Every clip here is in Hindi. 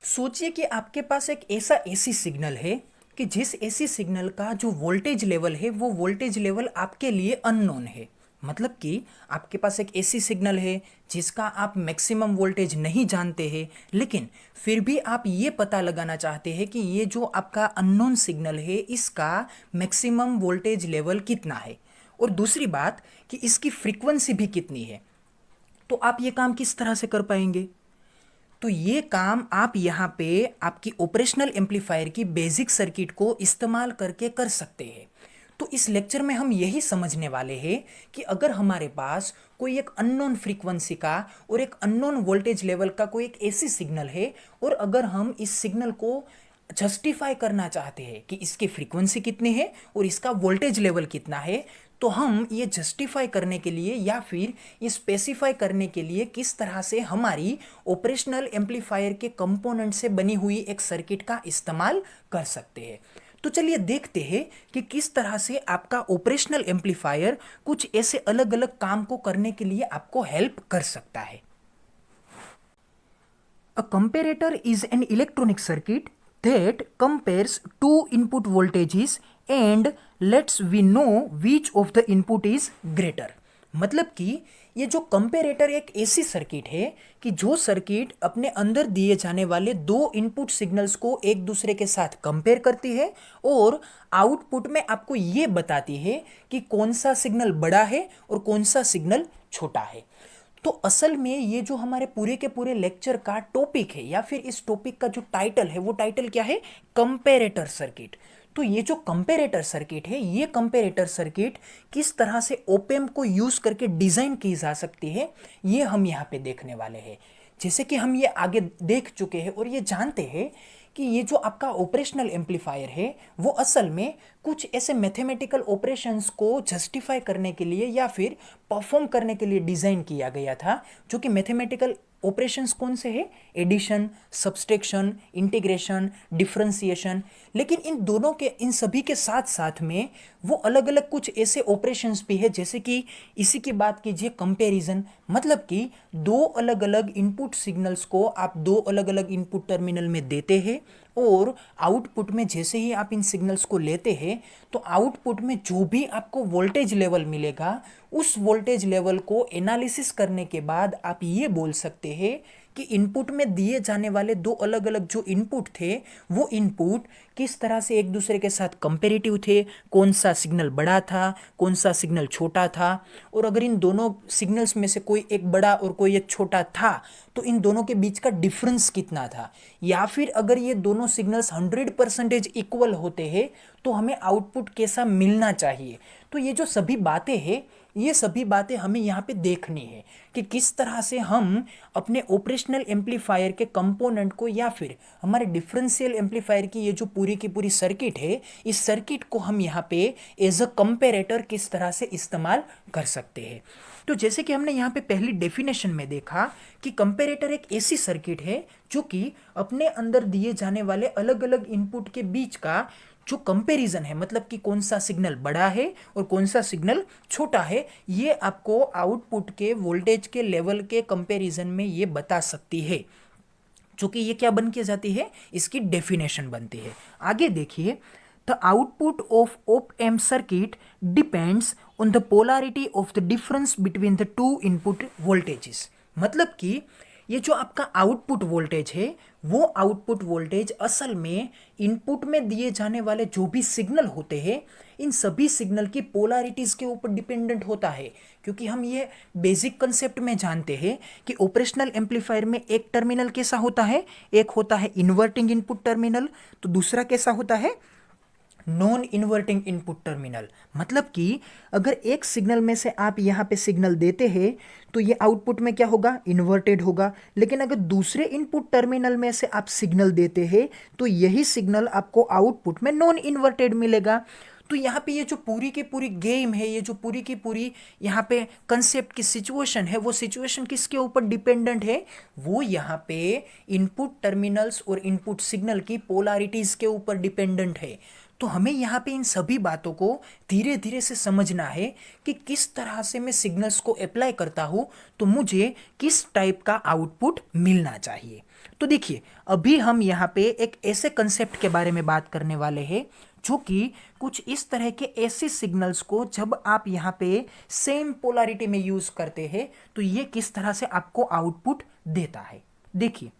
सोचिए कि आपके पास एक ऐसा एसी सिग्नल है कि जिस एसी सिग्नल का जो वोल्टेज लेवल है वो वोल्टेज लेवल आपके लिए अननोन है। मतलब कि आपके पास एक एसी सिग्नल है जिसका आप मैक्सिमम वोल्टेज नहीं जानते हैं, लेकिन फिर भी आप ये पता लगाना चाहते हैं कि ये जो आपका अननोन सिग्नल है इसका मैक्सिमम वोल्टेज लेवल कितना है, और दूसरी बात कि इसकी फ्रीक्वेंसी भी कितनी है। तो आप ये काम किस तरह से कर पाएंगे? तो ये काम आप यहाँ पे आपकी ऑपरेशनल एम्पलीफायर की बेसिक सर्किट को इस्तेमाल करके कर सकते हैं। तो इस लेक्चर में हम यही समझने वाले हैं कि अगर हमारे पास कोई एक अननोन फ्रीक्वेंसी का और एक अननोन वोल्टेज लेवल का कोई एक एसी सिग्नल है, और अगर हम इस सिग्नल को जस्टिफाई करना चाहते हैं कि इसकी फ्रीक्वेंसी कितनी है और इसका वोल्टेज लेवल कितना है, तो हम ये जस्टिफाई करने के लिए या फिर ये स्पेसिफाई करने के लिए किस तरह से हमारी ऑपरेशनल एम्पलीफायर के कंपोनेंट से बनी हुई एक सर्किट का इस्तेमाल कर सकते हैं। तो चलिए देखते हैं कि किस तरह से आपका ऑपरेशनल एम्पलीफायर कुछ ऐसे अलग अलग काम को करने के लिए आपको हेल्प कर सकता है। A comparator is an electronic circuit that compares two input voltages and lets we know which of the input is greater। मतलब कि ये जो कंपेरेटर एक ऐसी सर्किट है कि जो सर्किट अपने अंदर दिए जाने वाले दो इनपुट सिग्नल्स को एक दूसरे के साथ कंपेयर करती है और आउटपुट में आपको ये बताती है कि कौन सा सिग्नल बड़ा है और कौन सा सिग्नल छोटा है। तो असल में ये जो हमारे पूरे के पूरे लेक्चर का टॉपिक है या फिर इस टॉपिक का जो टाइटल है वो टाइटल क्या है? Comparator circuit. तो ये जो कंपेरेटर सर्किट है, ये कंपेरेटर सर्किट किस तरह से ऑप एम्प को यूज करके डिजाइन की जा सकती है, ये हम यहाँ पे देखने वाले हैं। जैसे कि हम ये आगे देख चुके हैं और ये जानते हैं कि ये जो आपका ऑपरेशनल एम्पलीफायर है वो असल में कुछ ऐसे मैथमेटिकल ऑपरेशंस को जस्टिफाई करने के लिए या फिर परफॉर्म करने के लिए डिज़ाइन किया गया था। जो कि मैथमेटिकल ऑपरेशंस कौन से हैं? Addition, subtraction, integration, differentiation. लेकिन इन दोनों के, इन सभी के साथ साथ में वो अलग अलग कुछ ऐसे ऑपरेशंस भी है, जैसे कि इसी की बात कीजिए कंपैरिजन। मतलब कि दो अलग अलग इनपुट सिग्नल्स को आप दो अलग अलग इनपुट टर्मिनल में देते हैं और आउटपुट में जैसे ही आप इन सिग्नल्स को लेते हैं तो आउटपुट में जो भी आपको वोल्टेज लेवल मिलेगा उस वोल्टेज लेवल को एनालिसिस करने के बाद आप ये बोल सकते हैं कि इनपुट में दिए जाने वाले दो अलग अलग जो इनपुट थे वो इनपुट किस तरह से एक दूसरे के साथ कंपेरेटिव थे, कौन सा सिग्नल बड़ा था, कौन सा सिग्नल छोटा था, और अगर इन दोनों सिग्नल्स में से कोई एक बड़ा और कोई एक छोटा था तो इन दोनों के बीच का डिफरेंस कितना था, या फिर अगर ये दोनों सिग्नल्स 100% इक्वल होते हैं तो हमें आउटपुट कैसा मिलना चाहिए। तो ये जो सभी बातें हैं, ये सभी बातें हमें यहाँ पे देखनी है कि किस तरह से हम अपने ऑपरेशनल एम्पलीफायर के कंपोनेंट को या फिर हमारे डिफरेंशियल एम्पलीफायर की ये जो पूरी की पूरी सर्किट है, इस सर्किट को हम यहाँ पे एज अ कंपेरेटर किस तरह से इस्तेमाल कर सकते हैं। तो जैसे कि हमने यहाँ पे पहली डेफिनेशन में देखा कि कंपेरेटर एक ऐसी सर्किट है जो कि अपने अंदर दिए जाने वाले अलग अलग इनपुट के बीच का जो कंपैरिजन है, मतलब कि कौन सा सिग्नल बड़ा है और कौन सा सिग्नल छोटा है, ये आपको आउटपुट के वोल्टेज के लेवल के कंपैरिजन में ये बता सकती है। जो कि ये क्या बन के जाती है? इसकी डेफिनेशन बनती है। आगे देखिए, the output of op amp circuit depends on the polarity of the difference between the two input voltages. मतलब कि ये जो आपका आउटपुट वोल्टेज है वो आउटपुट वोल्टेज असल में इनपुट में दिए जाने वाले जो भी सिग्नल होते हैं इन सभी सिग्नल की पोलैरिटीज़ के ऊपर डिपेंडेंट होता है। क्योंकि हम ये बेसिक कंसेप्ट में जानते हैं कि ऑपरेशनल एम्पलीफायर में एक टर्मिनल कैसा होता है? एक होता है इन्वर्टिंग इनपुट टर्मिनल, तो दूसरा कैसा होता है? Non inverting input terminal. मतलब कि अगर एक सिग्नल में से आप यहाँ पे सिग्नल देते हैं तो ये आउटपुट में क्या होगा? इन्वर्टेड होगा। लेकिन अगर दूसरे इनपुट टर्मिनल में से आप सिग्नल देते हैं तो यही सिग्नल आपको आउटपुट में नॉन इन्वर्टेड मिलेगा। तो यहाँ पे ये जो पूरी की पूरी गेम है, ये जो पूरी की पूरी यहाँ पे कंसेप्ट की सिचुएशन है, वो सिचुएशन किसके ऊपर डिपेंडेंट है? वो यहाँ पे इनपुट टर्मिनल्स और इनपुट सिग्नल की पोलैरिटीज के ऊपर डिपेंडेंट है। तो हमें यहाँ पे इन सभी बातों को धीरे धीरे से समझना है कि किस तरह से मैं सिग्नल्स को अप्लाई करता हूँ तो मुझे किस टाइप का आउटपुट मिलना चाहिए। तो देखिए, अभी हम यहाँ पे एक ऐसे कंसेप्ट के बारे में बात करने वाले हैं जो कि कुछ इस तरह के ऐसे सिग्नल्स को जब आप यहाँ पे सेम पोलैरिटी में यूज करते हैं तो ये किस तरह से आपको आउटपुट देता है। देखिए,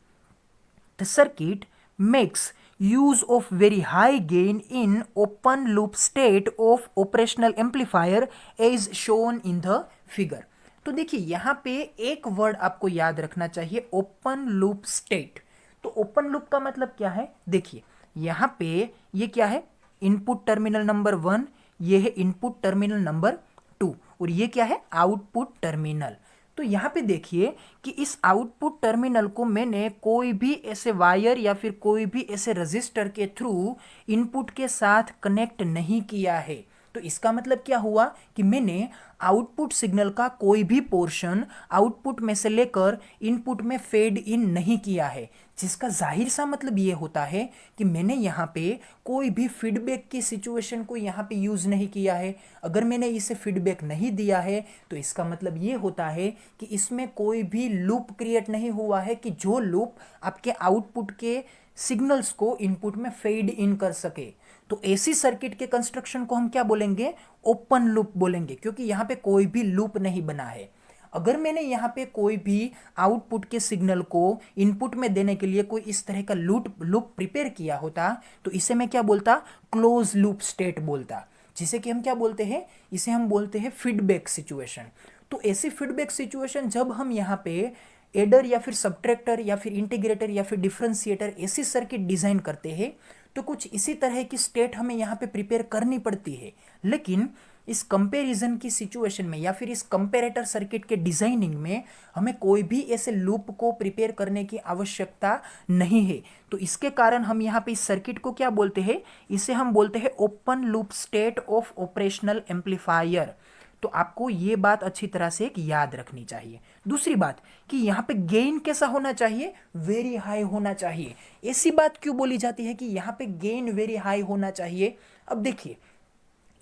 the circuit makes use of very high gain in open loop state of operational amplifier as shown in the figure। तो देखिए, यहाँ पे एक वर्ड आपको याद रखना चाहिए, ओपन लूप स्टेट। तो ओपन लूप का मतलब क्या है? देखिए, यहाँ पे ये क्या है? इनपुट टर्मिनल नंबर 1, ये है इनपुट टर्मिनल नंबर 2 और ये क्या है? Output terminal. तो यहाँ पे देखिए कि इस आउटपुट टर्मिनल को मैंने कोई भी ऐसे वायर या फिर कोई भी ऐसे रजिस्टर के थ्रू इनपुट के साथ कनेक्ट नहीं किया है। तो इसका मतलब क्या हुआ कि मैंने आउटपुट सिग्नल का कोई भी पोर्शन आउटपुट में से लेकर इनपुट में फेड इन नहीं किया है, जिसका जाहिर सा मतलब ये होता है कि मैंने यहाँ पे कोई भी फीडबैक की सिचुएशन को यहाँ पे यूज़ नहीं किया है। अगर मैंने इसे फीडबैक नहीं दिया है तो इसका मतलब ये होता है कि इसमें कोई भी लूप क्रिएट नहीं हुआ है कि जो लूप आपके आउटपुट के सिग्नल्स को इनपुट में फेड इन कर सके। तो ऐसी सर्किट के कंस्ट्रक्शन को हम क्या बोलेंगे? ओपन लूप बोलेंगे, क्योंकि यहाँ पे कोई भी लूप नहीं बना है। अगर मैंने यहाँ पे कोई भी आउटपुट के सिग्नल को इनपुट में देने के लिए कोई इस तरह का लूप प्रिपेयर किया होता तो इसे मैं क्या बोलता? क्लोज लूप स्टेट बोलता, जिसे कि हम क्या बोलते हैं? इसे हम बोलते हैं फीडबैक सिचुएशन। तो ऐसी फीडबैक सिचुएशन जब हम यहाँ पे एडर या फिर सब्ट्रैक्टर या फिर इंटीग्रेटर या फिर डिफरेंशिएटर ऐसी सर्किट डिजाइन करते हैं तो कुछ इसी तरह की स्टेट हमें यहाँ पे प्रिपेयर करनी पड़ती है। लेकिन इस कंपैरिजन की सिचुएशन में या फिर इस कंपैरेटर सर्किट के डिजाइनिंग में हमें कोई भी ऐसे लूप को प्रिपेयर करने की आवश्यकता नहीं है। तो इसके कारण हम यहाँ पे इस सर्किट को क्या बोलते हैं? इसे हम बोलते हैं open loop state of operational amplifier. तो आपको ये बात अच्छी तरह से एक याद रखनी चाहिए। दूसरी बात कि यहाँ पे गेन कैसा होना चाहिए? वेरी हाई होना चाहिए। ऐसी बात क्यों बोली जाती है कि यहाँ पे गेन वेरी हाई होना चाहिए? अब देखिए,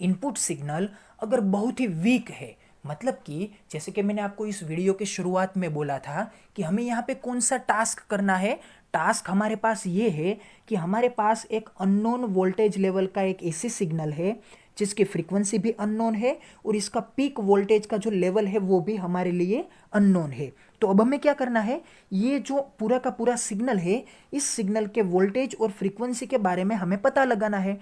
इनपुट सिग्नल अगर बहुत ही वीक है, मतलब कि जैसे कि मैंने आपको इस वीडियो के शुरुआत में बोला था कि हमें यहाँ पे कौन सा टास्क करना है। टास्क हमारे पास ये है कि हमारे पास एक अननोन वोल्टेज लेवल का एक एसी सिग्नल है जिसकी फ्रीक्वेंसी भी अननोन है और इसका पीक वोल्टेज का जो लेवल है वो भी हमारे लिए अननोन है। तो अब हमें क्या करना है? ये जो पूरा का पूरा सिग्नल है, इस सिग्नल के वोल्टेज और फ्रीक्वेंसी के बारे में हमें पता लगाना है।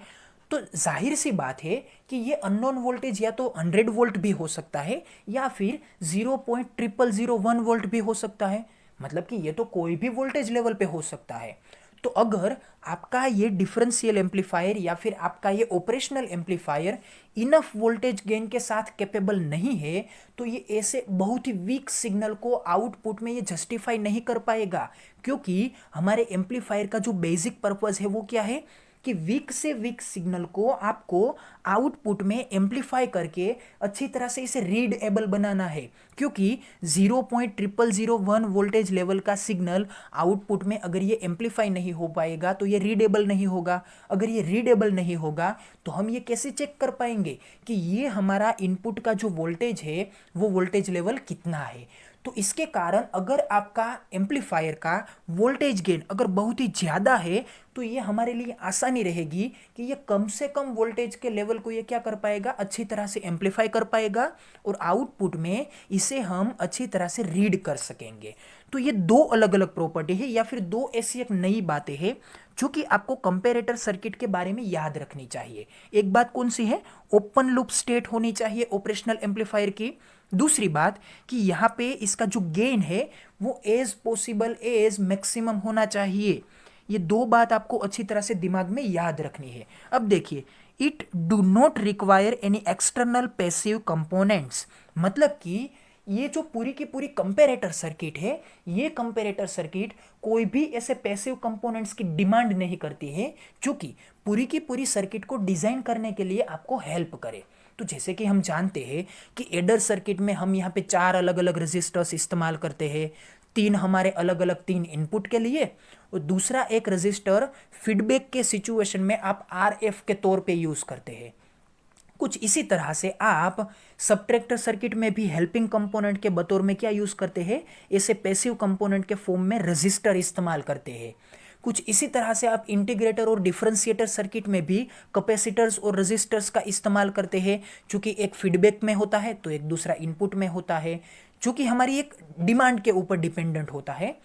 तो जाहिर सी बात है कि ये अननोन वोल्टेज या तो 100 वोल्ट भी हो सकता है या फिर 0.0001 वोल्ट भी हो सकता है, मतलब कि ये तो कोई भी वोल्टेज लेवल पे हो सकता है। तो अगर आपका ये डिफरेंशियल एम्पलीफायर या फिर आपका ये operational amplifier enough voltage gain के साथ कैपेबल नहीं है तो ये ऐसे बहुत ही वीक सिग्नल को आउटपुट में ये जस्टिफाई नहीं कर पाएगा, क्योंकि हमारे एम्पलीफायर का जो बेसिक पर्पस है वो क्या है कि वीक से वीक सिग्नल को आपको आउटपुट में एम्पलीफाई करके अच्छी तरह से इसे रीडेबल बनाना है, क्योंकि 0.0001 वोल्टेज लेवल का सिग्नल आउटपुट में अगर ये एम्पलीफाई नहीं हो पाएगा तो ये रीडेबल नहीं होगा। अगर ये रीडेबल नहीं होगा तो हम ये कैसे चेक कर पाएंगे कि ये हमारा इनपुट का जो वोल्टेज है वो वोल्टेज लेवल कितना है। तो इसके कारण अगर आपका एम्पलीफायर का वोल्टेज गेन अगर बहुत ही ज़्यादा है तो ये हमारे लिए आसानी रहेगी कि ये कम से कम वोल्टेज के लेवल को ये क्या कर पाएगा? अच्छी तरह से एम्पलीफाई कर पाएगा और आउटपुट में इसे हम अच्छी तरह से रीड कर सकेंगे। तो ये दो अलग अलग प्रॉपर्टी है या फिर दो ऐसी एक नई बातें हैं जो कि आपको कंपैरेटर सर्किट के बारे में याद रखनी चाहिए। एक बात कौन सी है? ओपन लूप स्टेट होनी चाहिए ऑपरेशनल एम्पलीफायर की। दूसरी बात कि यहाँ पे इसका जो गेन है वो एज पॉसिबल एज मैक्सिमम होना चाहिए। ये दो बात आपको अच्छी तरह से दिमाग में याद रखनी है। अब देखिए, it do not require any external passive components, मतलब कि ये जो पूरी की पूरी कंपैरेटर सर्किट है, ये कंपैरेटर सर्किट कोई भी ऐसे पैसिव कंपोनेंट्स की डिमांड नहीं करती है जो कि पूरी की पूरी सर्किट को डिजाइन करने के लिए आपको हेल्प करे। तो जैसे कि हम जानते हैं कि एडर सर्किट में हम यहाँ पे 4 अलग अलग रेजिस्टर्स इस्तेमाल करते हैं, तीन हमारे अलग अलग तीन इनपुट के लिए, और दूसरा एक रजिस्टर फीडबैक के सिचुएशन में आप RF के तौर पे यूज़ करते हैं। कुछ इसी तरह से आप सबट्रैक्टर सर्किट में भी हेल्पिंग कंपोनेंट के बतौर में क्या यूज़ करते हैं, ऐसे पैसिव कंपोनेंट के फॉर्म में रजिस्टर इस्तेमाल करते हैं। कुछ इसी तरह से आप इंटीग्रेटर और डिफरेंशिएटर सर्किट में भी कैपेसिटर्स और रजिस्टर्स का इस्तेमाल करते हैं, चूँकि एक फीडबैक में होता है तो एक दूसरा इनपुट में होता है, चूँकि हमारी एक डिमांड के ऊपर डिपेंडेंट होता है।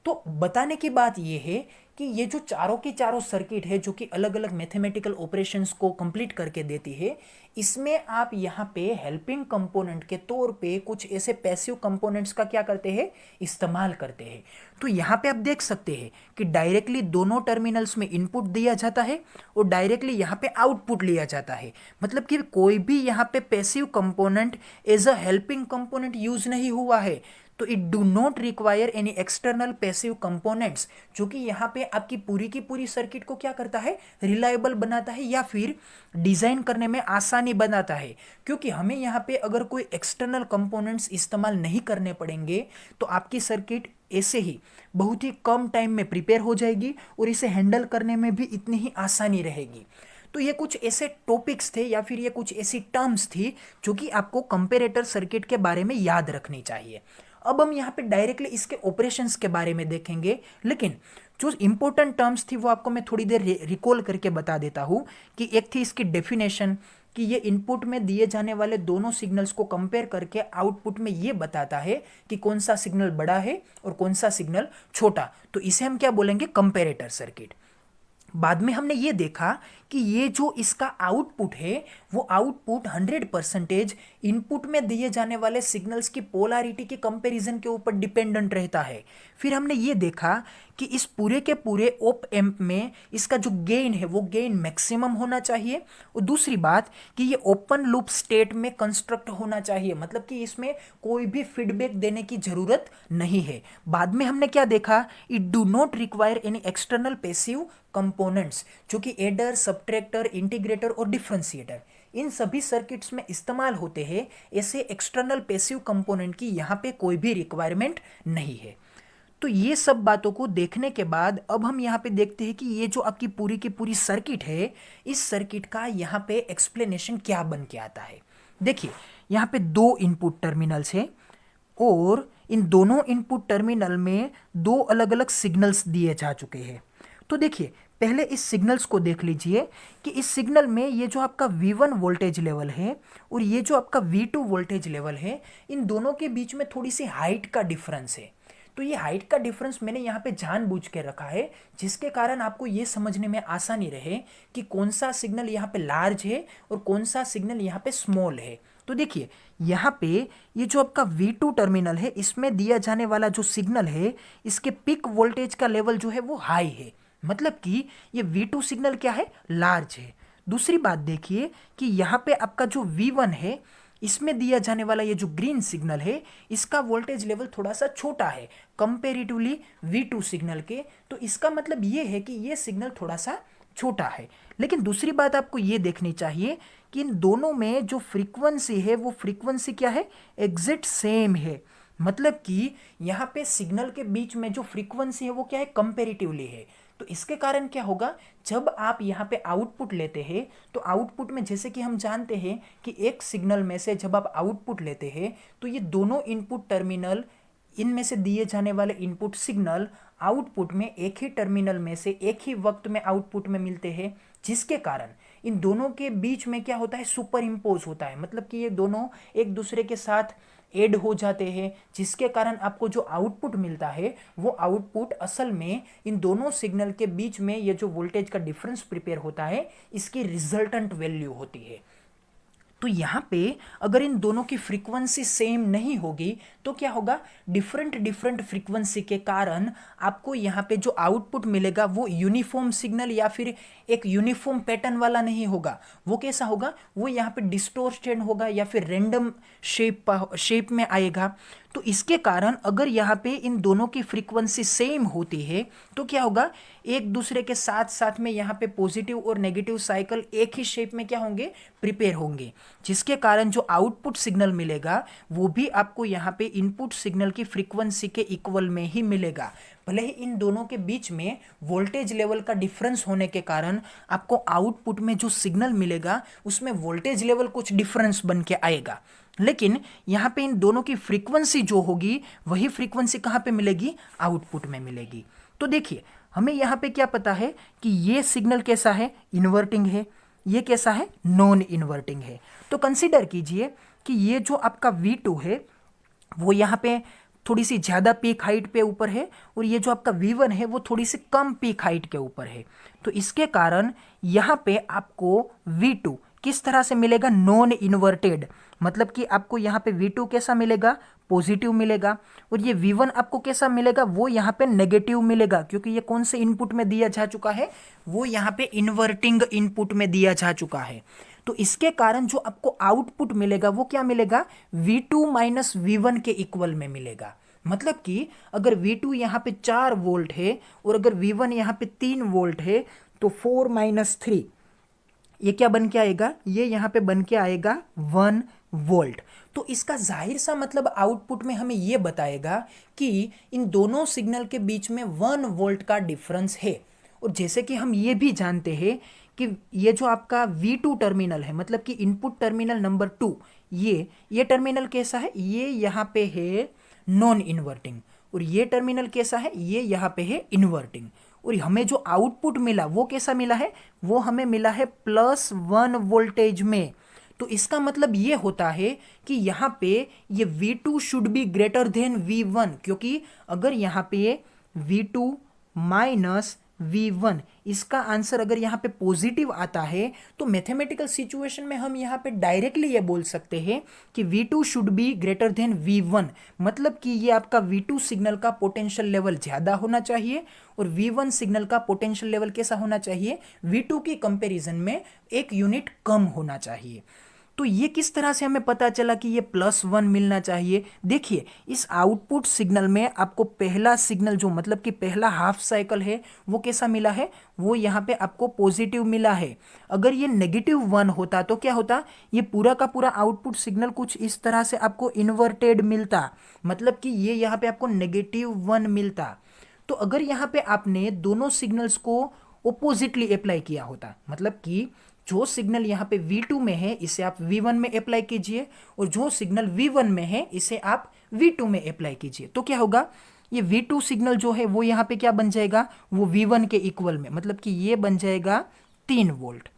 तो बताने की बात यह है कि ये जो चारों की चारों सर्किट है जो कि अलग अलग मैथमेटिकल ऑपरेशंस को कंप्लीट करके देती है, इसमें आप यहाँ पे हेल्पिंग कंपोनेंट के तौर पे कुछ ऐसे पैसिव कंपोनेंट्स का क्या करते हैं, इस्तेमाल करते हैं। तो यहाँ पे आप देख सकते हैं कि डायरेक्टली दोनों टर्मिनल्स में इनपुट दिया जाता है और डायरेक्टली यहाँ पे आउटपुट लिया जाता है। मतलब कि कोई भी यहाँ पे passive component as a helping component use नहीं हुआ है। तो it do not require any external passive components, जो कि यहाँ पे आपकी पूरी की पूरी सर्किट को क्या करता है, रिलायबल बनाता है या फिर डिज़ाइन करने में आसानी बनाता है। क्योंकि हमें यहाँ पे अगर कोई एक्सटर्नल कंपोनेंट्स इस्तेमाल नहीं करने पड़ेंगे तो आपकी सर्किट ऐसे ही बहुत ही कम टाइम में प्रिपेयर हो जाएगी और इसे हैंडल करने में भी इतनी ही आसानी रहेगी। तो ये कुछ ऐसे टॉपिक्स थे या फिर ये कुछ ऐसी टर्म्स थी जो कि आपको कंपैरेटर सर्किट के बारे में याद रखनी चाहिए। अब हम यहाँ पे डायरेक्टली इसके ऑपरेशंस के बारे में देखेंगे, लेकिन जो इंपॉर्टेंट टर्म्स थी वो आपको मैं थोड़ी देर रिकॉल करके बता देता हूँ। कि एक थी इसकी डेफिनेशन, कि ये इनपुट में दिए जाने वाले दोनों सिग्नल्स को कंपेयर करके आउटपुट में ये बताता है कि कौन सा सिग्नल बड़ा है और कौन सा सिग्नल छोटा। तो इसे हम क्या बोलेंगे, कंपैरेटर सर्किट। बाद में हमने ये देखा कि ये जो इसका आउटपुट है वो आउटपुट 100% इनपुट में दिए जाने वाले सिग्नल्स की पोलैरिटी के कंपैरिजन के ऊपर डिपेंडेंट रहता है। फिर हमने ये देखा कि इस पूरे के पूरे ऑप एम्प में इसका जो गेन है वो गेन मैक्सिमम होना चाहिए, और दूसरी बात कि ये ओपन लूप स्टेट में कंस्ट्रक्ट होना चाहिए, मतलब कि इसमें कोई भी फीडबैक देने की जरूरत नहीं है। बाद में हमने क्या देखा, it do not require any external passive components, जो कि एडर, सबट्रैक्टर, इंटीग्रेटर और डिफरेंशिएटर इन सभी सर्किट्स में इस्तेमाल होते हैं। ऐसे एक्सटर्नल पैसिव कंपोनेंट की यहाँ पे कोई भी रिक्वायरमेंट नहीं है। तो ये सब बातों को देखने के बाद अब हम यहाँ पे देखते हैं कि ये जो आपकी पूरी की पूरी सर्किट है, इस सर्किट का यहाँ पे एक्सप्लेनेशन क्या बन के आता है। देखिए यहाँ पे दो इनपुट टर्मिनल्स हैं और इन दोनों इनपुट टर्मिनल में दो अलग अलग सिग्नल्स दिए जा चुके हैं। तो देखिए पहले इस सिग्नल्स को देख लीजिए कि इस सिग्नल में ये जो आपका V1 वोल्टेज लेवल है और ये जो आपका V2 वोल्टेज लेवल है, इन दोनों के बीच में थोड़ी सी हाइट का डिफरेंस है। तो ये हाइट का डिफरेंस मैंने यहाँ पे जानबूझ के रखा है, जिसके कारण आपको ये समझने में आसानी रहे कि कौन सा सिग्नल यहाँ पे लार्ज है और कौन सा सिग्नल यहाँ पे स्मॉल है। तो देखिए यहाँ पे ये जो आपका V2 टर्मिनल है, इसमें दिया जाने वाला जो सिग्नल है, इसके पिक वोल्टेज का लेवल जो है वो हाई है, मतलब कि ये V2 सिग्नल क्या है, लार्ज है। दूसरी बात देखिए कि यहाँ पे आपका जो V1 है, इसमें दिया जाने वाला ये जो ग्रीन सिग्नल है, इसका वोल्टेज लेवल थोड़ा सा छोटा है कंपेरेटिवली V2 सिग्नल के। तो इसका मतलब ये है कि ये सिग्नल थोड़ा सा छोटा है। लेकिन दूसरी बात आपको ये देखनी चाहिए कि इन दोनों में जो फ्रीक्वेंसी है वो फ्रीक्वेंसी क्या है, एग्जैक्ट सेम है। मतलब कि यहाँ पे सिग्नल के बीच में जो फ्रीक्वेंसी है वो क्या है, कंपेरेटिवली है। तो इसके कारण क्या होगा, जब आप यहाँ पे आउटपुट लेते हैं तो आउटपुट में जैसे कि हम जानते हैं कि एक सिग्नल में से जब आप आउटपुट लेते हैं तो ये दोनों इनपुट टर्मिनल, इनमें से दिए जाने वाले इनपुट सिग्नल आउटपुट में एक ही टर्मिनल में से एक ही वक्त में आउटपुट में मिलते हैं, जिसके कारण इन दोनों के बीच में क्या होता है, सुपर इम्पोज होता है। मतलब कि ये दोनों एक दूसरे के साथ ऐड हो जाते हैं, जिसके कारण आपको जो आउटपुट मिलता है वो आउटपुट असल में इन दोनों सिग्नल के बीच में ये जो वोल्टेज का डिफरेंस प्रिपेयर होता है, इसकी रिजल्टेंट वैल्यू होती है। तो यहाँ पे अगर इन दोनों की फ्रीक्वेंसी सेम नहीं होगी तो क्या होगा, डिफरेंट फ्रीक्वेंसी के कारण आपको यहाँ पे जो आउटपुट मिलेगा वो यूनिफॉर्म सिग्नल या फिर एक यूनिफॉर्म पैटर्न वाला नहीं होगा। वो कैसा होगा, वो यहाँ पे डिस्टोर्टेड होगा या फिर रैंडम शेप में आएगा। तो इसके कारण अगर यहाँ पे इन दोनों की फ्रीक्वेंसी सेम होती है तो क्या होगा, एक दूसरे के साथ साथ में यहाँ पे पॉजिटिव और नेगेटिव साइकिल एक ही शेप में क्या होंगे, प्रिपेयर होंगे, जिसके कारण जो आउटपुट सिग्नल मिलेगा वो भी आपको यहाँ पे इनपुट सिग्नल की फ्रीक्वेंसी के इक्वल में ही मिलेगा। भले ही इन दोनों के बीच में वोल्टेज लेवल का डिफरेंस होने के कारण आपको आउटपुट में जो सिग्नल मिलेगा उसमें वोल्टेज लेवल कुछ डिफरेंस बन के आएगा, लेकिन यहाँ पे इन दोनों की फ्रीक्वेंसी जो होगी वही फ्रीक्वेंसी कहाँ पे मिलेगी, आउटपुट में मिलेगी। तो देखिए हमें यहाँ पे क्या पता है कि ये सिग्नल कैसा है, इन्वर्टिंग है, ये कैसा है, नॉन इन्वर्टिंग है। तो कंसीडर कीजिए कि ये जो आपका V2 है वो यहाँ पे थोड़ी सी ज़्यादा पीक हाइट पे ऊपर है और ये जो आपका V1 है वो थोड़ी सी कम पीक हाइट के ऊपर है। तो इसके कारण यहाँ पे आपको V2 किस तरह से मिलेगा, नॉन इन्वर्टेड, मतलब कि आपको यहाँ पे V2 कैसा मिलेगा, पॉजिटिव मिलेगा, और ये V1 आपको कैसा मिलेगा, वो यहाँ पे नेगेटिव मिलेगा, क्योंकि ये कौन से इनपुट में दिया जा चुका है, वो यहाँ पे इन्वर्टिंग इनपुट में दिया जा चुका है। तो इसके कारण जो आपको आउटपुट मिलेगा वो क्या मिलेगा, V2 माइनस V1 के इक्वल में मिलेगा। मतलब कि अगर V2 यहाँ पे 4 वोल्ट है और अगर V1 यहाँ पे 3 वोल्ट है तो 4 माइनस 3 ये क्या बन के आएगा, ये यहाँ पे बन के आएगा 1 वोल्ट। तो इसका जाहिर सा मतलब आउटपुट में हमें ये बताएगा कि इन दोनों सिग्नल के बीच में 1 वोल्ट का डिफरेंस है। और जैसे कि हम ये भी जानते हैं कि ये जो आपका V2 टर्मिनल है, मतलब कि इनपुट टर्मिनल नंबर 2, ये टर्मिनल कैसा है, ये यहाँ पे है नॉन इन्वर्टिंग, और ये टर्मिनल कैसा है, ये यहाँ पे है इन्वर्टिंग। और हमें जो आउटपुट मिला वो कैसा मिला है, वो हमें मिला है +1 वोल्टेज में। तो इसका मतलब ये होता है कि यहाँ पे ये V2 should be greater than V1, क्योंकि अगर यहाँ पे V2 माइनस V1 इसका आंसर अगर यहाँ पे पॉजिटिव आता है तो मैथमेटिकल सिचुएशन में हम यहाँ पे डायरेक्टली ये बोल सकते हैं कि V2 should be greater than V1, मतलब कि ये आपका V2 सिग्नल का पोटेंशियल लेवल ज़्यादा होना चाहिए और V1 सिग्नल का पोटेंशियल लेवल कैसा होना चाहिए, V2 की कंपैरिजन में 1 यूनिट कम होना चाहिए। तो ये किस तरह से हमें पता चला कि ये +1 मिलना चाहिए। देखिए इस आउटपुट सिग्नल में आपको पहला सिग्नल जो मतलब कि पहला हाफ साइकिल है वो कैसा मिला है, वो यहाँ पे आपको पॉजिटिव मिला है। अगर ये -1 होता तो क्या होता, ये पूरा का पूरा आउटपुट सिग्नल कुछ इस तरह से आपको इन्वर्टेड मिलता, मतलब कि ये यहाँ पे आपको -1 मिलता। तो अगर यहाँ पे आपने दोनों सिग्नल्स को ओपोजिटली अप्लाई किया होता, मतलब कि जो सिग्नल यहाँ पे V2 में है इसे आप V1 में अप्लाई कीजिए और जो सिग्नल V1 में है इसे आप V2 में अप्लाई कीजिए, तो क्या होगा, ये V2 सिग्नल जो है वो यहाँ पे क्या बन जाएगा, वो V1 के इक्वल में, मतलब कि ये बन जाएगा 3 वोल्ट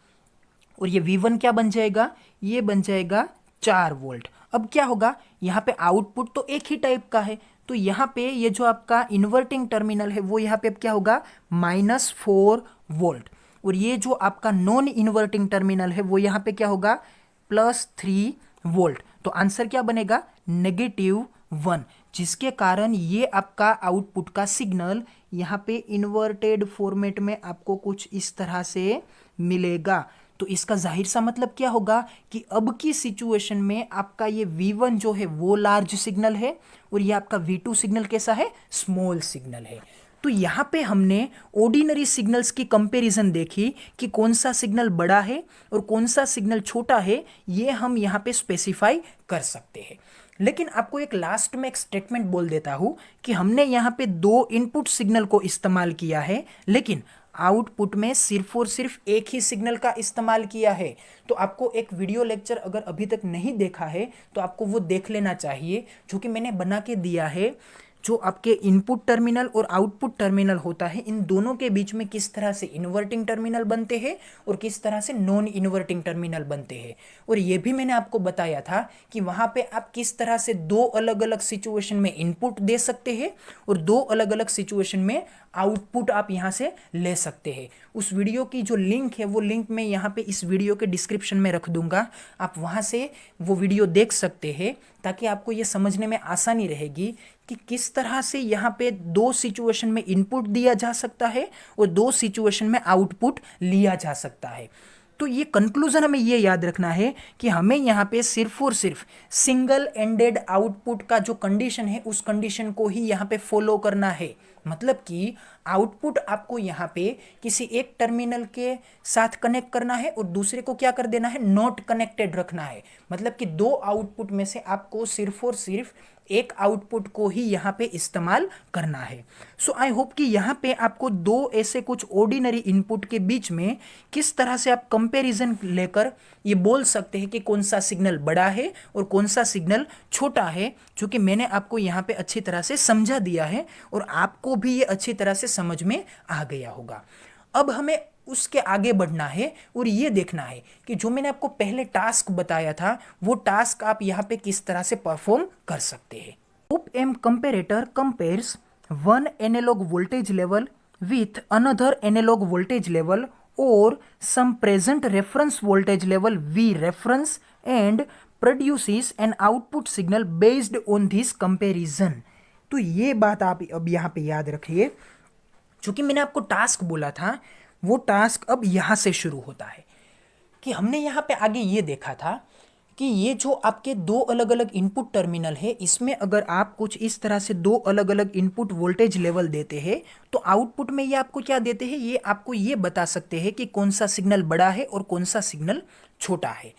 और ये V1 क्या बन जाएगा, ये बन जाएगा 4 वोल्ट। अब क्या होगा, यहाँ पे आउटपुट तो एक ही टाइप का है, तो यहाँ पे ये जो आपका इन्वर्टिंग टर्मिनल है वो यहाँ पे अब क्या होगा, -4 वोल्ट, और ये जो आपका नॉन इन्वर्टिंग टर्मिनल है वो यहाँ पे क्या होगा, +3 वोल्ट। तो आंसर क्या बनेगा, -1, जिसके कारण ये आपका आउटपुट का सिग्नल यहाँ पे इन्वर्टेड फॉर्मेट में आपको कुछ इस तरह से मिलेगा। तो इसका जाहिर सा मतलब क्या होगा कि अब की सिचुएशन में आपका ये V1 जो है वो लार्ज सिग्नल है और ये आपका V2 सिग्नल कैसा है, स्मॉल सिग्नल है। तो यहाँ पे हमने ऑर्डिनरी सिग्नल्स की कंपैरिजन देखी कि कौन सा सिग्नल बड़ा है और कौन सा सिग्नल छोटा है, ये हम यहाँ पे स्पेसिफाई कर सकते हैं। लेकिन आपको एक लास्ट में एक स्टेटमेंट बोल देता हूँ कि हमने यहाँ पे 2 इनपुट सिग्नल को इस्तेमाल किया है, लेकिन आउटपुट में सिर्फ और सिर्फ एक ही सिग्नल का इस्तेमाल किया है। तो आपको एक वीडियो लेक्चर अगर अभी तक नहीं देखा है तो आपको वो देख लेना चाहिए, जो कि मैंने बना के दिया है। जो आपके इनपुट टर्मिनल और आउटपुट टर्मिनल होता है, इन दोनों के बीच में किस तरह से इन्वर्टिंग टर्मिनल बनते हैं और किस तरह से नॉन इन्वर्टिंग टर्मिनल बनते हैं। और ये भी मैंने आपको बताया था कि वहाँ पे आप किस तरह से 2 अलग अलग सिचुएशन में इनपुट दे सकते हैं और 2 अलग अलग सिचुएशन में आउटपुट आप यहाँ से ले सकते हैं। उस वीडियो की जो लिंक है वो लिंक मैं यहाँ पे इस वीडियो के डिस्क्रिप्शन में रख दूंगा, आप वहाँ से वो वीडियो देख सकते हैं, ताकि आपको ये समझने में आसानी रहेगी कि किस तरह से यहाँ पे 2 सिचुएशन में इनपुट दिया जा सकता है और 2 सिचुएशन में आउटपुट लिया जा सकता है। तो ये कंक्लूजन हमें ये याद रखना है कि हमें यहाँ पे सिर्फ और सिर्फ सिंगल एंडेड आउटपुट का जो कंडीशन है उस कंडीशन को ही यहाँ पे फॉलो करना है। मतलब कि आउटपुट आपको यहाँ पे किसी एक टर्मिनल के साथ कनेक्ट करना है और दूसरे को क्या कर देना है, नॉट कनेक्टेड रखना है। मतलब कि दो आउटपुट में से आपको सिर्फ और सिर्फ एक आउटपुट को ही यहाँ पे इस्तेमाल करना है। सो आई होप कि यहाँ पे आपको दो ऐसे कुछ ऑर्डिनरी इनपुट के बीच में किस तरह से आप कंपैरिजन लेकर ये बोल सकते हैं कि कौन सा सिग्नल बड़ा है और कौन सा सिग्नल छोटा है, जो कि मैंने आपको यहाँ पे अच्छी तरह से समझा दिया है और आपको भी ये अच्छी तरह से समझ में आ गया होगा। अब हमें उसके आगे बढ़ना है और ये देखना है कि जो मैंने आपको पहले टास्क बताया था वो टास्क आप यहाँ पे किस तरह से परफॉर्म कर सकते हैं। Op amp comparator compares one analog voltage level with another analog voltage level और some present reference voltage level V reference and produces an output signal based on this comparison. तो ये बात आप अब यहाँ पे याद रखिए, जो कि मैंने आपको टास्क बोला था वो टास्क अब यहाँ से शुरू होता है कि हमने यहाँ पे आगे ये देखा था कि ये जो आपके दो अलग अलग इनपुट टर्मिनल है इसमें अगर आप कुछ इस तरह से दो अलग अलग इनपुट वोल्टेज लेवल देते हैं तो आउटपुट में ये आपको क्या देते हैं, ये आपको ये बता सकते हैं कि कौन सा सिग्नल बड़ा है और कौन सा सिग्नल छोटा है।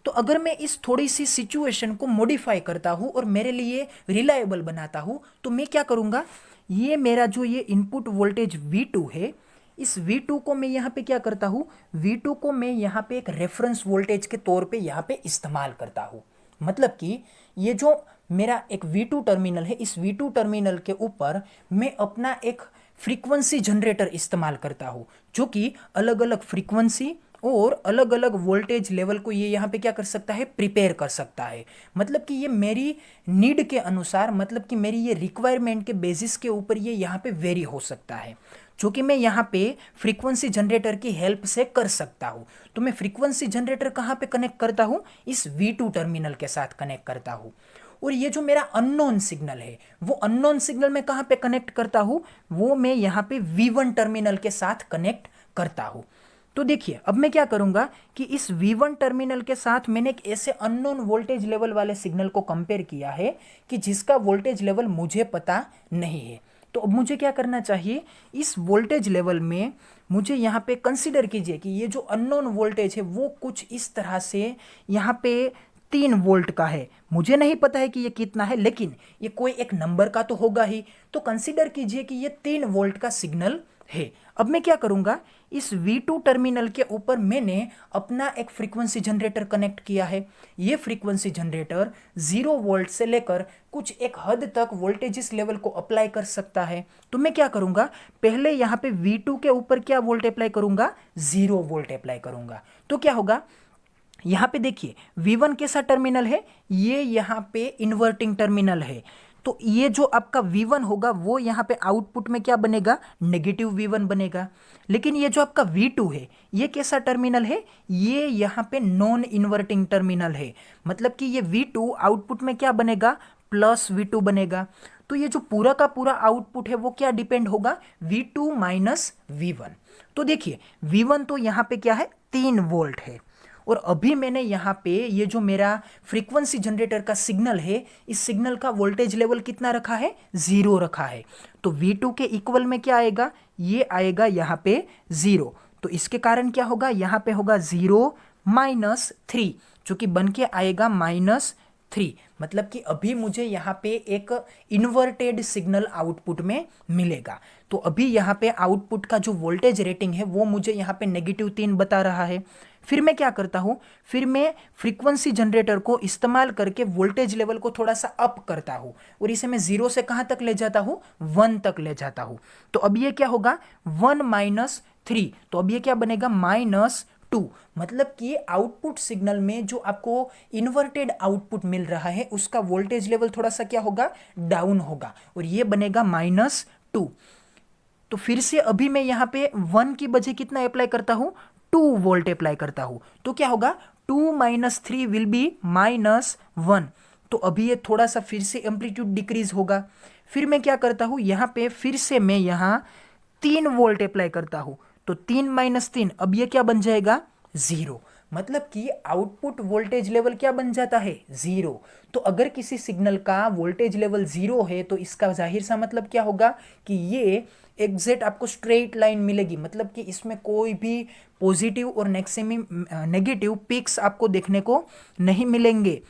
तो अगर मैं इस थोड़ी सी सिचुएशन को मॉडिफाई करता हूँ और मेरे लिए रिलायबल बनाता हूँ तो मैं क्या करूँगा, ये मेरा जो ये इनपुट वोल्टेज V2 है, इस V2 को मैं यहाँ पे क्या करता हूँ, V2 को मैं यहाँ पे एक रेफरेंस वोल्टेज के तौर पे यहाँ पे इस्तेमाल करता हूँ। मतलब कि ये जो मेरा एक V2 टर्मिनल है, इस V2 टर्मिनल के ऊपर मैं अपना एक फ्रीक्वेंसी जनरेटर इस्तेमाल करता हूँ जो कि अलग अलग फ्रीक्वेंसी और अलग अलग वोल्टेज लेवल को ये यहाँ पे क्या कर सकता है, प्रिपेयर कर सकता है। मतलब कि ये मेरी नीड के अनुसार, मतलब कि मेरी ये रिक्वायरमेंट के बेसिस के ऊपर ये यहाँ पे वेरी हो सकता है, जो कि मैं यहाँ पे फ्रीक्वेंसी जनरेटर की हेल्प से कर सकता हूँ। तो मैं फ्रीक्वेंसी जनरेटर कहाँ पे कनेक्ट करता हूँ, इस V2 टर्मिनल के साथ कनेक्ट करता हूँ। और ये जो मेरा अननोन सिग्नल है वो अननोन सिग्नल मैं कहाँ पे कनेक्ट करता हूँ, वो मैं यहाँ पे V1 टर्मिनल के साथ कनेक्ट करता हूँ। तो देखिए अब मैं क्या करूंगा कि इस V1 टर्मिनल के साथ मैंने एक ऐसे अननोन वोल्टेज लेवल वाले सिग्नल को कंपेयर किया है कि जिसका वोल्टेज लेवल मुझे पता नहीं है। तो अब मुझे क्या करना चाहिए, इस वोल्टेज लेवल में मुझे यहाँ पे कंसीडर कीजिए कि ये जो अननोन वोल्टेज है वो कुछ इस तरह से यहाँ पे 3 वोल्ट का है। मुझे नहीं पता है कि ये कितना है, लेकिन ये कोई एक नंबर का तो होगा ही। तो कंसीडर कीजिए कि ये 3 वोल्ट का सिग्नल है। अब मैं क्या करूंगा, इस V2 टर्मिनल के ऊपर मैंने अपना एक फ्रीक्वेंसी जनरेटर कनेक्ट किया है। ये फ्रीक्वेंसी जनरेटर 0 वोल्ट से लेकर कुछ एक हद तक वोल्टेजिस लेवल को अप्लाई कर सकता है। तो मैं क्या करूंगा, पहले यहाँ पे V2 के ऊपर क्या वोल्ट अप्लाई करूंगा, 0 वोल्ट अप्लाई करूंगा। तो क्या होगा, यहाँ पे देखिए V1 कैसा टर्मिनल है, ये यहाँ पे इन्वर्टिंग टर्मिनल है। तो ये जो आपका V1 होगा वो यहाँ पे आउटपुट में क्या बनेगा, नेगेटिव V1 बनेगा। लेकिन ये जो आपका V2 है ये कैसा टर्मिनल है, ये यहाँ पे नॉन इन्वर्टिंग टर्मिनल है। मतलब कि ये V2 आउटपुट में क्या बनेगा, प्लस V2 बनेगा। तो ये जो पूरा का पूरा आउटपुट है वो क्या डिपेंड होगा, V2 माइनस V1। तो देखिए V1 तो यहाँ पे क्या है, 3 वोल्ट है। और अभी मैंने यहाँ पे ये जो मेरा फ्रीक्वेंसी जनरेटर का सिग्नल है, इस सिग्नल का वोल्टेज लेवल कितना रखा है, 0 रखा है। तो V2 के इक्वल में क्या आएगा, ये आएगा यहाँ पे 0। तो इसके कारण क्या होगा, यहाँ पे होगा 0 माइनस 3, जो कि बन के आएगा -3। मतलब कि अभी मुझे यहाँ पे एक इन्वर्टेड सिग्नल आउटपुट में मिलेगा। तो अभी यहाँ पे आउटपुट का जो वोल्टेज रेटिंग है वो मुझे यहाँ पे -3 बता रहा है। फिर मैं क्या करता हूँ, फिर मैं फ्रीक्वेंसी जनरेटर को इस्तेमाल करके वोल्टेज लेवल को थोड़ा सा अप करता हूँ और इसे मैं 0 से कहाँ तक ले जाता हूँ, 1 तक ले जाता हूँ। तो अब ये क्या होगा, 1 माइनस 3। तो अब ये क्या बनेगा, -2। मतलब कि आउटपुट सिग्नल में जो आपको इन्वर्टेड आउटपुट मिल रहा है उसका वोल्टेज लेवल थोड़ा सा क्या होगा, डाउन होगा और ये बनेगा -2। तो फिर से अभी मैं यहाँ पे 1 की बजाय कितना अप्लाई करता हूँ, 2 वोल्ट अप्लाई करता हूँ। तो क्या होगा, 2 माइनस 3 विल बी -1। तो अभी ये थोड़ा सा फिर से एम्पलीट्यूड डिक्रीज होगा। फिर मैं क्या करता हूँ, यहाँ पे फिर से मैं यहाँ 3 वोल्ट अप्लाई करता हूँ। तो 3 माइनस 3, अब ये क्या बन जाएगा, जीरो, मतलब कि आउटपुट वोल्टेज लेवल क्या बन जाता है, जीरो। तो अगर किसी सिग्नल का वोल्टेज लेवल जीरो है तो इसका जाहिर सा मतलब क्या होगा कि ये एग्जैक्ट आपको स्ट्रेट लाइन मिलेगी, मतलब कि इसमें कोई भी पॉजिटिव और नेगेटिव पिक्स आपको देखने को नहीं मिलेंगे।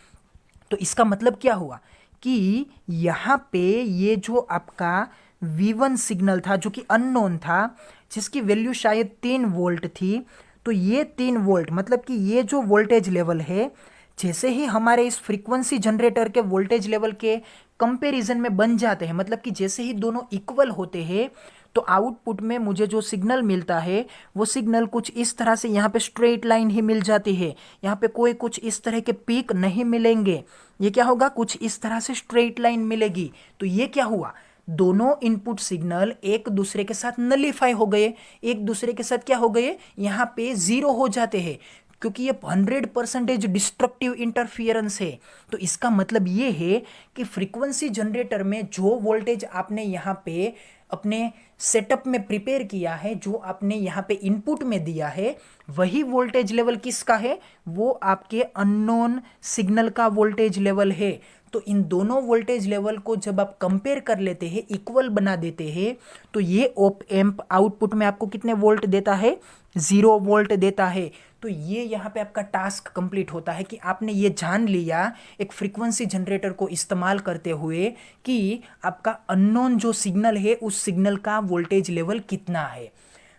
तो इसका मतलब क्या हुआ कि यहाँ पे ये जो आपका V1 सिग्नल था जो कि अननोन था, जिसकी वैल्यू शायद 3 वोल्ट थी, तो ये 3 वोल्ट मतलब कि ये जो वोल्टेज लेवल है, जैसे ही हमारे इस फ्रीक्वेंसी जनरेटर के वोल्टेज लेवल के कंपैरिजन में बन जाते हैं, मतलब कि जैसे ही दोनों इक्वल होते हैं, तो आउटपुट में मुझे जो सिग्नल मिलता है वो सिग्नल कुछ इस तरह से यहाँ पे स्ट्रेट लाइन ही मिल जाती है, यहाँ पे कोई कुछ इस तरह के पीक नहीं मिलेंगे, ये क्या होगा, कुछ इस तरह से स्ट्रेट लाइन मिलेगी। तो ये क्या हुआ, दोनों इनपुट सिग्नल एक दूसरे के साथ नलीफाई हो गए, एक दूसरे के साथ क्या हो गए, यहाँ पे जीरो हो जाते हैं, क्योंकि ये 100% डिस्ट्रक्टिव इंटरफियरेंस है। तो इसका मतलब ये है कि फ्रीक्वेंसी जनरेटर में जो वोल्टेज आपने यहाँ पे अपने सेटअप में प्रिपेयर किया है, जो आपने यहाँ पे इनपुट में दिया है, वही वोल्टेज लेवल किसका है, वो आपके अननोन सिग्नल का वोल्टेज लेवल है। तो इन दोनों वोल्टेज लेवल को जब आप कंपेयर कर लेते हैं, इक्वल बना देते हैं, तो ये ऑप एम्प आउटपुट में आपको कितने वोल्ट देता है, 0 वोल्ट देता है। तो ये यहाँ पे आपका टास्क कंप्लीट होता है कि आपने ये जान लिया एक फ्रीक्वेंसी जनरेटर को इस्तेमाल करते हुए कि आपका अननोन जो सिग्नल है उस सिग्नल का वोल्टेज लेवल कितना है।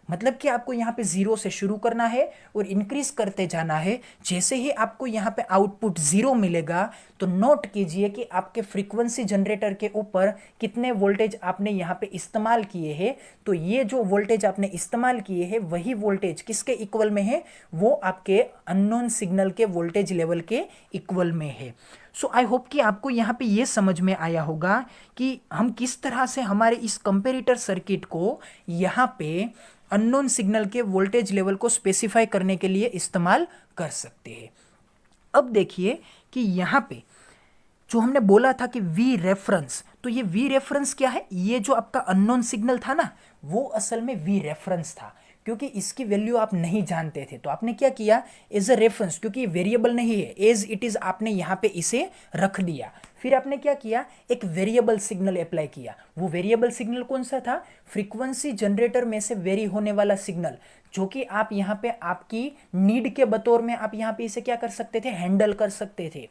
मतलब कि आपको यहाँ पे जीरो से शुरू करना है और इंक्रीज करते जाना है। जैसे ही आपको यहाँ पे आउटपुट जीरो मिलेगा तो नोट कीजिए कि आपके फ्रीक्वेंसी जनरेटर के ऊपर कितने वोल्टेज आपने यहाँ पे इस्तेमाल किए हैं। तो ये जो वोल्टेज आपने इस्तेमाल किए हैं वही वोल्टेज किसके इक्वल में है, वो आपके अननोन सिग्नल के वोल्टेज लेवल के इक्वल में है। सो आई होप कि आपको यहाँ पे ये समझ में आया होगा कि हम किस तरह से हमारे इस कंपेरेटर सर्किट को यहाँ पे अननोन सिग्नल के वोल्टेज लेवल को स्पेसिफाई करने के लिए इस्तेमाल कर सकते हैं। अब देखिए कि यहाँ पे जो हमने बोला था कि वी रेफरेंस, तो ये वी रेफरेंस क्या है, ये जो आपका अननोन सिग्नल था ना, वो असल में वी रेफरेंस था, क्योंकि इसकी वैल्यू आप नहीं जानते थे। तो आपने क्या किया, एज अ रेफरेंस, क्योंकि ये वेरिएबल नहीं है, एज इट इज आपने यहाँ पे इसे रख दिया। फिर आपने क्या किया, एक वेरिएबल सिग्नल अप्लाई किया। वो वेरिएबल सिग्नल कौन सा था, फ्रीक्वेंसी जनरेटर में से वेरी होने वाला सिग्नल, जो कि आप यहाँ पे आपकी नीड के बतौर में आप यहाँ पे इसे क्या कर सकते थे, हैंडल कर सकते थे।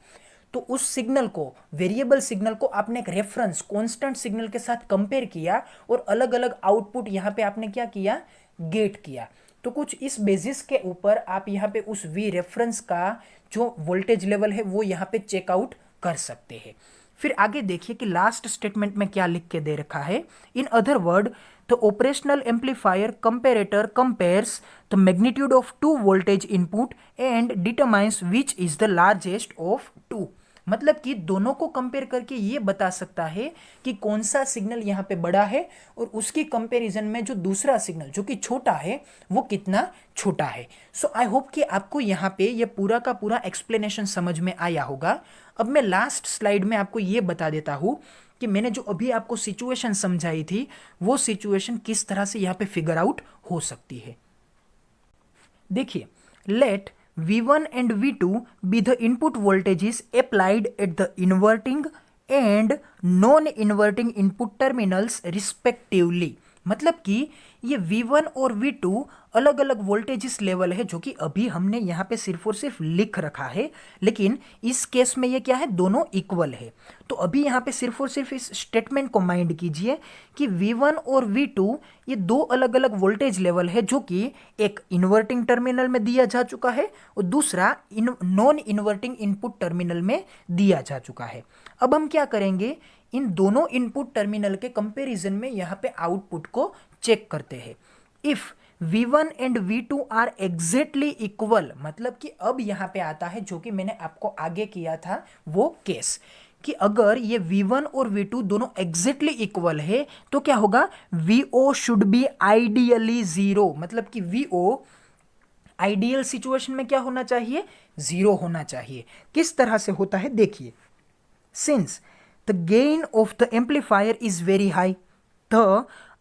तो उस सिग्नल को, वेरिएबल सिग्नल को आपने एक रेफरेंस कांस्टेंट सिग्नल के साथ कंपेयर किया और अलग अलग आउटपुट यहाँ पे आपने क्या किया, गेट किया। तो कुछ इस बेसिस के ऊपर आप यहाँ पे उस वी रेफरेंस का जो वोल्टेज लेवल है वो यहाँ पे चेकआउट कर सकते हैं। फिर आगे देखिए कि लास्ट स्टेटमेंट में क्या लिख के दे रखा है, in other word the operational amplifier comparator compares the magnitude of two voltage input and determines which is the largest of two. मतलब कि दोनों को कंपेयर करके ये बता सकता है कि कौन सा सिग्नल यहाँ पे बड़ा है और उसकी कंपैरिजन में जो दूसरा सिग्नल जो कि छोटा है वो कितना छोटा है। सो आई होप कि आपको यहाँ पे ये पूरा का पूरा एक्सप्लेनेशन समझ में आया होगा। अब मैं लास्ट स्लाइड में आपको ये बता देता हूँ कि मैंने जो अभी आपको सिचुएशन समझाई थी वो सिचुएशन किस तरह से यहाँ पे फिगर आउट हो सकती है। देखिए, late V1 and V2 be the input voltages applied at the inverting and non-inverting input terminals respectively। मतलब कि ये V1 और V2 अलग अलग वोल्टेजेस लेवल है, जो कि अभी हमने यहाँ पे सिर्फ और सिर्फ लिख रखा है, लेकिन इस केस में ये क्या है, दोनों इक्वल है। तो अभी यहाँ पे सिर्फ और सिर्फ इस स्टेटमेंट को माइंड कीजिए कि V1 और V2 ये दो अलग अलग वोल्टेज लेवल है, जो कि एक इन्वर्टिंग टर्मिनल में दिया जा चुका है और दूसरा नॉन इन्वर्टिंग इनपुट टर्मिनल में दिया जा चुका है। अब हम क्या करेंगे, इन दोनों इनपुट टर्मिनल के कंपैरिजन में यहाँ पे आउटपुट को चेक करते हैं। If V1 and V2 are exactly equal, मतलब कि अब यहाँ पे आता है जो कि मैंने आपको आगे किया था वो केस, कि अगर ये V1 और V2 दोनों एग्जैक्टली इक्वल है तो क्या होगा, VO should be ideally zero. मतलब कि VO आइडियल सिचुएशन में क्या होना चाहिए, जीरो होना चाहिए। किस तरह से होता है देखिए, since the gain of the amplifier is very high, the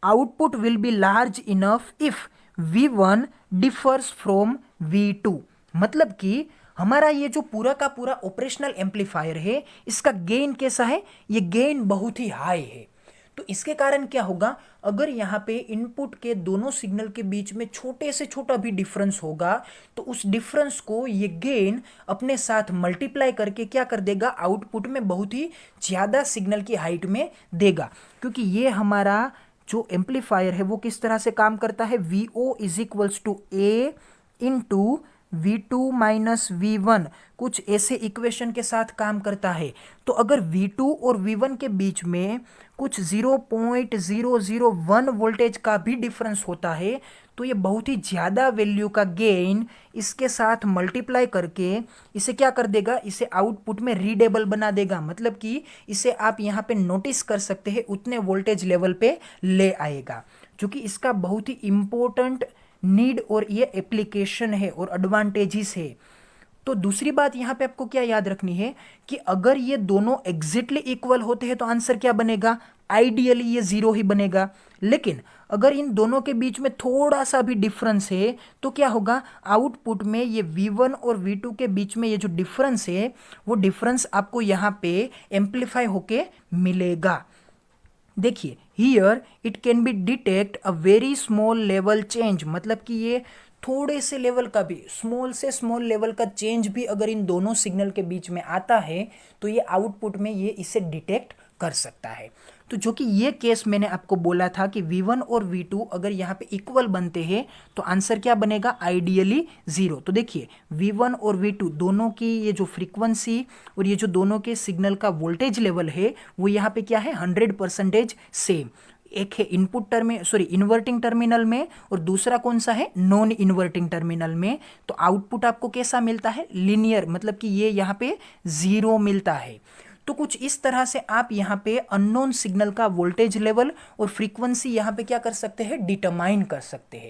output will be large enough if V1 differs from V2। मतलब कि हमारा ये जो पूरा का पूरा ऑपरेशनल एम्पलीफायर है, इसका गेन कैसा है? ये गेन बहुत ही हाई है। तो इसके कारण क्या होगा, अगर यहाँ पे इनपुट के दोनों सिग्नल के बीच में छोटे से छोटा भी डिफरेंस होगा तो उस डिफरेंस को ये गेन अपने साथ मल्टीप्लाई करके क्या कर देगा, आउटपुट में बहुत ही ज़्यादा सिग्नल की हाइट में देगा। क्योंकि ये हमारा जो एम्पलीफायर है वो किस तरह से काम करता है, VO is equals to A into V2 minus V1, कुछ ऐसे इक्वेशन के साथ काम करता है। तो अगर V2 और V1 के बीच में कुछ 0.001 वोल्टेज का भी डिफरेंस होता है तो ये बहुत ही ज़्यादा वैल्यू का गेन इसके साथ मल्टीप्लाई करके इसे क्या कर देगा, इसे आउटपुट में रीडेबल बना देगा। मतलब कि इसे आप यहाँ पे नोटिस कर सकते हैं उतने वोल्टेज लेवल पे ले आएगा, जो कि इसका बहुत ही इम्पोर्टेंट नीड और ये एप्लीकेशन है और एडवांटेजेस है। तो दूसरी बात यहाँ पे आपको क्या याद रखनी है कि अगर ये दोनों एग्जैक्टली इक्वल होते हैं तो आंसर क्या बनेगा, आइडियली ये जीरो ही बनेगा। लेकिन अगर इन दोनों के बीच में थोड़ा सा भी डिफरेंस है तो क्या होगा, आउटपुट में ये V1 और V2 के बीच में ये जो डिफरेंस है वो डिफरेंस आपको यहाँ पे एम्पलीफाई होके मिलेगा। देखिए here it can be detect a very small level change. मतलब कि ये थोड़े से लेवल का भी, स्मॉल से स्मॉल लेवल का चेंज भी अगर इन दोनों सिग्नल के बीच में आता है तो ये आउटपुट में ये इसे डिटेक्ट कर सकता है। तो जो कि ये केस मैंने आपको बोला था कि V1 और V2 अगर यहाँ पे इक्वल बनते हैं तो आंसर क्या बनेगा, आइडियली जीरो। तो देखिए V1 और V2 दोनों की ये जो फ्रीक्वेंसी और ये जो दोनों के सिग्नल का वोल्टेज लेवल है वो यहाँ पे क्या है, 100% सेम। एक है इन्वर्टिंग टर्मिनल में और दूसरा कौन सा है, नॉन इन्वर्टिंग टर्मिनल में। तो आउटपुट आपको कैसा मिलता है, लीनियर, मतलब कि ये यहाँ पे जीरो मिलता है। तो कुछ इस तरह से आप यहाँ पे अननोन सिग्नल का वोल्टेज लेवल और फ्रीक्वेंसी यहाँ पे क्या कर सकते हैं, डिटरमाइन कर सकते हैं।